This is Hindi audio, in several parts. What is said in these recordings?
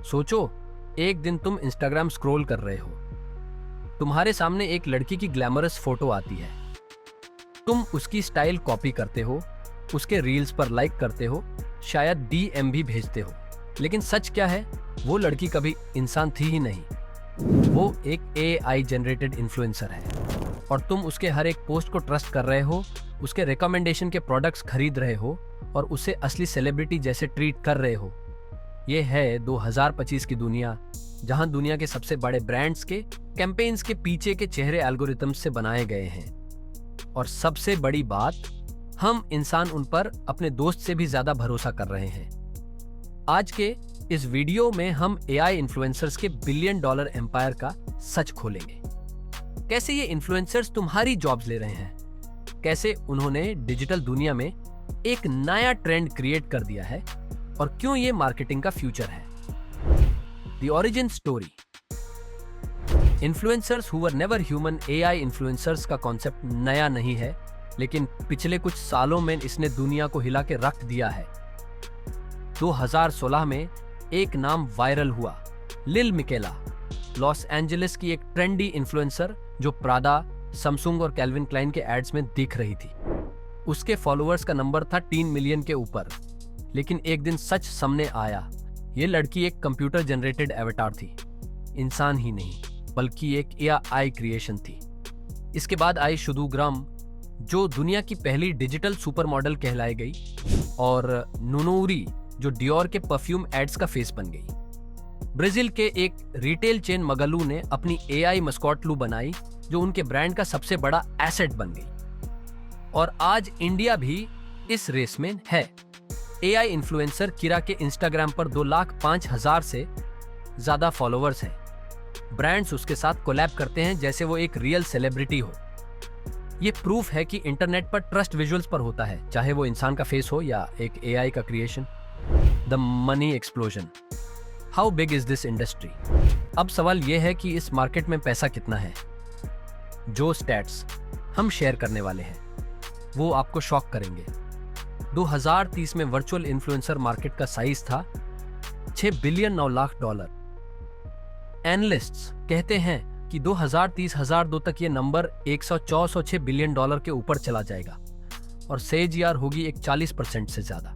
सोचो, एक दिन तुम इंस्टाग्राम स्क्रॉल कर रहे हो, तुम्हारे सामने एक लड़की की ग्लैमरस फोटो आती है। तुम उसकी स्टाइल कॉपी करते हो, उसके रील्स पर लाइक करते हो, शायद डीएम भी भेजते हो। लेकिन सच क्या है? वो लड़की कभी इंसान थी ही नहीं। वो एक एआई जनरेटेड इन्फ्लुएंसर है और तुम उसके हर एक पोस्ट को ट्रस्ट कर रहे हो, उसके रिकमेंडेशन के प्रोडक्ट्स खरीद रहे हो और उसे असली सेलिब्रिटी जैसे ट्रीट कर रहे हो। ये है 2025 की दुनिया, जहां दुनिया के सबसे बड़े ब्रांड्स के कैंपेन्स के पीछे के चेहरे एल्गोरिथम्स से बनाए गए हैं। और सबसे बड़ी बात, हम इंसान उन पर अपने दोस्त से भी ज्यादा भरोसा कर रहे हैं। आज के इस वीडियो में हम एआई इन्फ्लुएंसर्स के $1 बिलियन एम्पायर का सच खोलेंगे। कैसे ये इन्फ्लुएंसर्स तुम्हारी जॉब्स ले रहे हैं, कैसे उन्होंने डिजिटल दुनिया में एक नया ट्रेंड क्रिएट कर दिया है और क्यों ये मार्केटिंग का फ्यूचर है। The origin story. Influencers who were never human. AI influencers का कॉन्सेप्ट नया नहीं है, लेकिन पिछले कुछ सालों में इसने दुनिया को हिला के रख दिया है। 2016 में एक नाम वायरल हुआ, लिल मिकेला, लॉस एंजलिस की एक ट्रेंडी इन्फ्लुएंसर जो प्रादा, सैमसंग और कैल्विन क्लाइन के एड्स में दिख रही थी। उसके फॉलोअर्स का नंबर था 3 मिलियन के ऊपर। लेकिन एक दिन सच सामने आया, ये लड़की एक कंप्यूटर जनरेटेड एवेटार थी, इंसान ही नहीं बल्कि एक एआई क्रिएशन थी। इसके बाद आई शुदु ग्राम, जो दुनिया की पहली डिजिटल सुपर मॉडल कहलाई गई, और नुनोरी, जो डियोर के परफ्यूम एड्स का फेस बन गई। ब्राजील के एक रिटेल चेन मगालू ने अपनी एआई मस्कॉट लू बनाई, जो उनके ब्रांड का सबसे बड़ा एसेट बन गई। और आज इंडिया भी इस रेस में है। एआई इन्फ्लुएंसर किरा के इंस्टाग्राम पर 2,05,000 से ज्यादा फॉलोअर्स हैं। ब्रांड्स उसके साथ कोलैब करते हैं जैसे वो एक रियल सेलिब्रिटी हो। ये प्रूफ है कि इंटरनेट पर ट्रस्ट विजुअल्स पर होता है, चाहे वो इंसान का फेस हो या एक एआई का creation. The money explosion. How big is this industry? अब सवाल यह है कि इस मार्केट में पैसा कितना है। जो स्टैट्स हम शेयर करने वाले हैं वो आपको शॉक करेंगे। 2030 में वर्चुअल इन्फ्लुएंसर मार्केट का साइज था $6 बिलियन 9 लाख। एनालिस्ट्स कहते हैं कि 2030-2002 तक ये नंबर 104-106 बिलियन डॉलर के ऊपर चला जाएगा और सेजीआर होगी एक 40% से ज्यादा।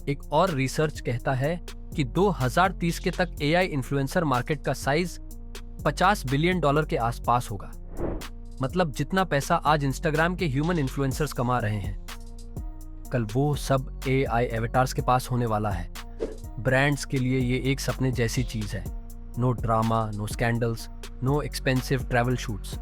एक और रिसर्च कहता है कि 2030 के तक एआई इन्फ्लुएंसर मार्केट का साइज $50 बिलियन के आसपास होगा। मतलब जितना पैसा आज इंस्टाग्राम के ह्यूमन इन्फ्लुएंसर्स कमा रहे हैं, कल वो सब एआई एवेटार्स के पास होने वाला है। ब्रांड्स के लिए ये एक सपने जैसी चीज है। No drama, no scandals, no expensive travel shoots,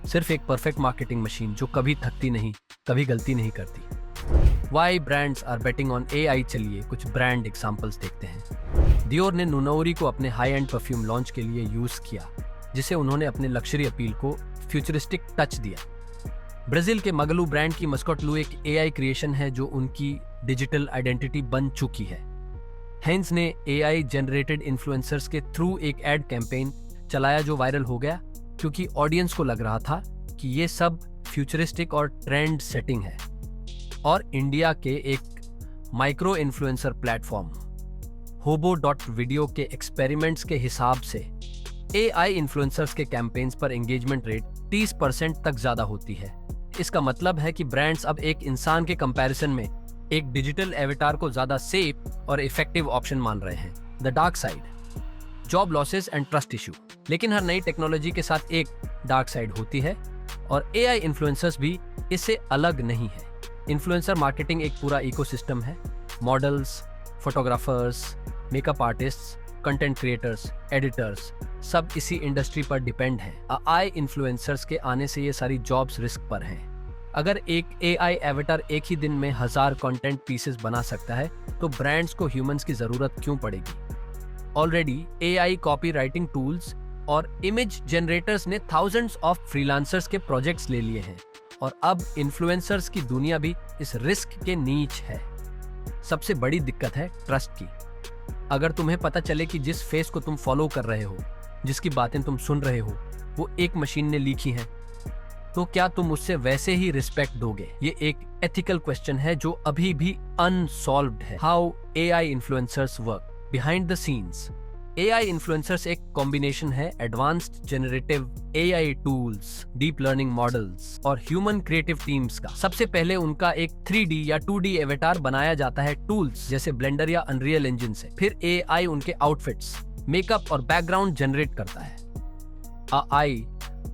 सिर्फ एक परफेक्ट मार्केटिंग मशीन जो कभी थकती नहीं, कभी गलती नहीं करती। Why brands are betting on AI? चलिए कुछ ब्रांड एग्जांपल्स देखते हैं। डियोर ने नुनोरी को अपने हाई एंड परफ्यूम लॉन्च के लिए यूज किया, जिसे उन्होंने अपने लग्जरी अपील को फ्यूचरिस्टिक टच दिया। ब्राजील के मगालू ब्रांड की मस्कॉट लू एक एआई क्रिएशन है जो उनकी डिजिटल आइडेंटिटी बन चुकी है। हेंस ने एआई जनरेटेड इन्फ्लुएंसर्स के थ्रू एक एड कैंपेन चलाया जो वायरल हो गया, क्योंकि ऑडियंस को लग रहा था कि ये सब फ्यूचरिस्टिक और ट्रेंड सेटिंग है। और इंडिया के एक माइक्रो इन्फ्लुएंसर प्लेटफॉर्म होबो.वीडियो के एक्सपेरिमेंट्स के हिसाब से एआई इन्फ्लुएंसर्स के कैंपेन्स पर एंगेजमेंट रेट 30% तक ज्यादा होती है। इसका मतलब है कि ब्रांड्स अब एक इंसान के कंपैरिजन में एक डिजिटल एवेटार को ज्यादा सेफ और इफेक्टिव ऑप्शन मान रहे हैं। The dark side, job losses and trust issue. लेकिन हर नई टेक्नोलॉजी के साथ एक डार्क साइड होती है और एआई इन्फ्लुएंसर्स भी इससे अलग नहीं है। इन्फ्लुएंसर मार्केटिंग एक पूरा इकोसिस्टम है। Models, photographers, makeup artists, content creators, editors, सब इसी इंडस्ट्री पर डिपेंड हैं। एआई इन्फ्लुएंसर्स के आने से ये सारी जॉब्स रिस्क पर हैं। अगर एक एआई एवेटार एक ही दिन में 1000 कंटेंट पीसेस बना सकता है, तो ब्रांड्स को ह्यूमंस की जरूरत क्यों पड़ेगी? Already AI copy writing tools और इमेज जनरेटर्स ने थाउजेंड्स ऑफ फ्रीलांसर्स के प्रोजेक्ट्स ले लिए हैं और अब इन्फ्लुएंसर्स की दुनिया भी इस रिस्क के नीच है। सबसे बड़ी दिक्कत है ट्रस्ट की। अगर तुम्हें पता चले कि जिस फेस को तुम फॉलो कर रहे हो, जिसकी बातें तुम सुन रहे हो, वो एक मशीन ने लिखी है, तो क्या तुम उससे वैसे ही रिस्पेक्ट दोगे? ये एक एथिकल क्वेश्चन है जो अभी भी अनसॉल्व्ड है। How AI influencers work behind the scenes. AI influencers एक कॉम्बिनेशन है advanced generative AI tools, deep learning models और ह्यूमन क्रिएटिव टीम्स का। सबसे पहले उनका एक 3D या 2D एवेटार बनाया जाता है टूल्स जैसे ब्लेंडर या अनरियल इंजन से। फिर एआई उनके आउटफिट्स, मेकअप और बैकग्राउंड जनरेट करता है। आई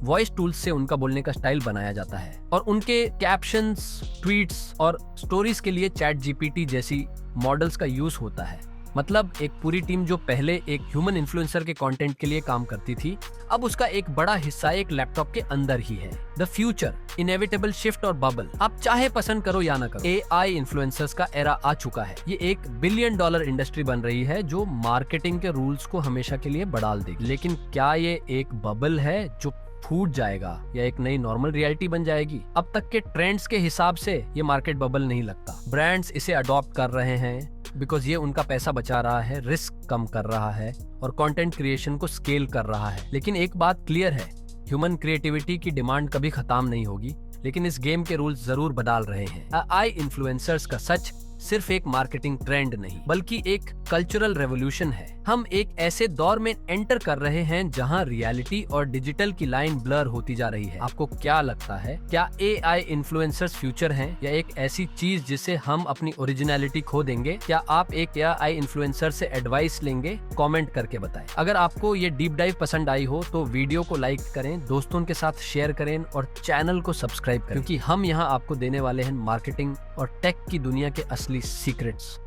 वॉइस टूल्स से उनका बोलने का स्टाइल बनाया जाता है और उनके कैप्शंस, ट्वीट्स और स्टोरीज के लिए चैट जीपीटी जैसी मॉडल्स का यूज होता है। मतलब एक पूरी टीम जो पहले एक ह्यूमन इन्फ्लुएंसर के कंटेंट के लिए काम करती थी, अब उसका एक बड़ा हिस्सा एक लैपटॉप के अंदर ही है। द फ्यूचर, इनएविटेबल शिफ्ट और बबल। आप चाहे पसंद करो या ना करो, एआई इन्फ्लुएंसर्स का एरा आ चुका है। ये एक $1 बिलियन इंडस्ट्री बन रही है जो मार्केटिंग के रूल्स को हमेशा के लिए बढ़ाल देगी। लेकिन क्या ये एक बबल है जो फूट जाएगा या एक नई नॉर्मल रियलिटी बन जाएगी? अब तक के ट्रेंड्स के हिसाब से ये मार्केट बबल नहीं लगता। ब्रांड्स इसे अडॉप्ट कर रहे हैं बिकॉज ये उनका पैसा बचा रहा है, रिस्क कम कर रहा है और कंटेंट क्रिएशन को स्केल कर रहा है। लेकिन एक बात क्लियर है, ह्यूमन क्रिएटिविटी की डिमांड कभी खत्म नहीं होगी, लेकिन इस गेम के रूल्स जरूर बदल रहे हैं। आई इन्फ्लुएंसर्स का सच सिर्फ एक मार्केटिंग ट्रेंड नहीं बल्कि एक कल्चरल रेवोल्यूशन है। हम एक ऐसे दौर में एंटर कर रहे हैं जहां रियलिटी और डिजिटल की लाइन ब्लर होती जा रही है। आपको क्या लगता है, क्या एआई इन्फ्लुएंसर्स फ्यूचर हैं या एक ऐसी चीज जिससे हम अपनी ओरिजिनलिटी खो देंगे? क्या आप एक एआई इन्फ्लुएंसर से एडवाइस लेंगे? कमेंट करके बताएं। अगर आपको ये डीप डाइव पसंद आई हो तो वीडियो को लाइक करें, दोस्तों के साथ शेयर करें और चैनल को सब्सक्राइब करें, क्योंकि हम यहाँ आपको देने वाले हैं मार्केटिंग और टेक की दुनिया के असली सीक्रेट्स।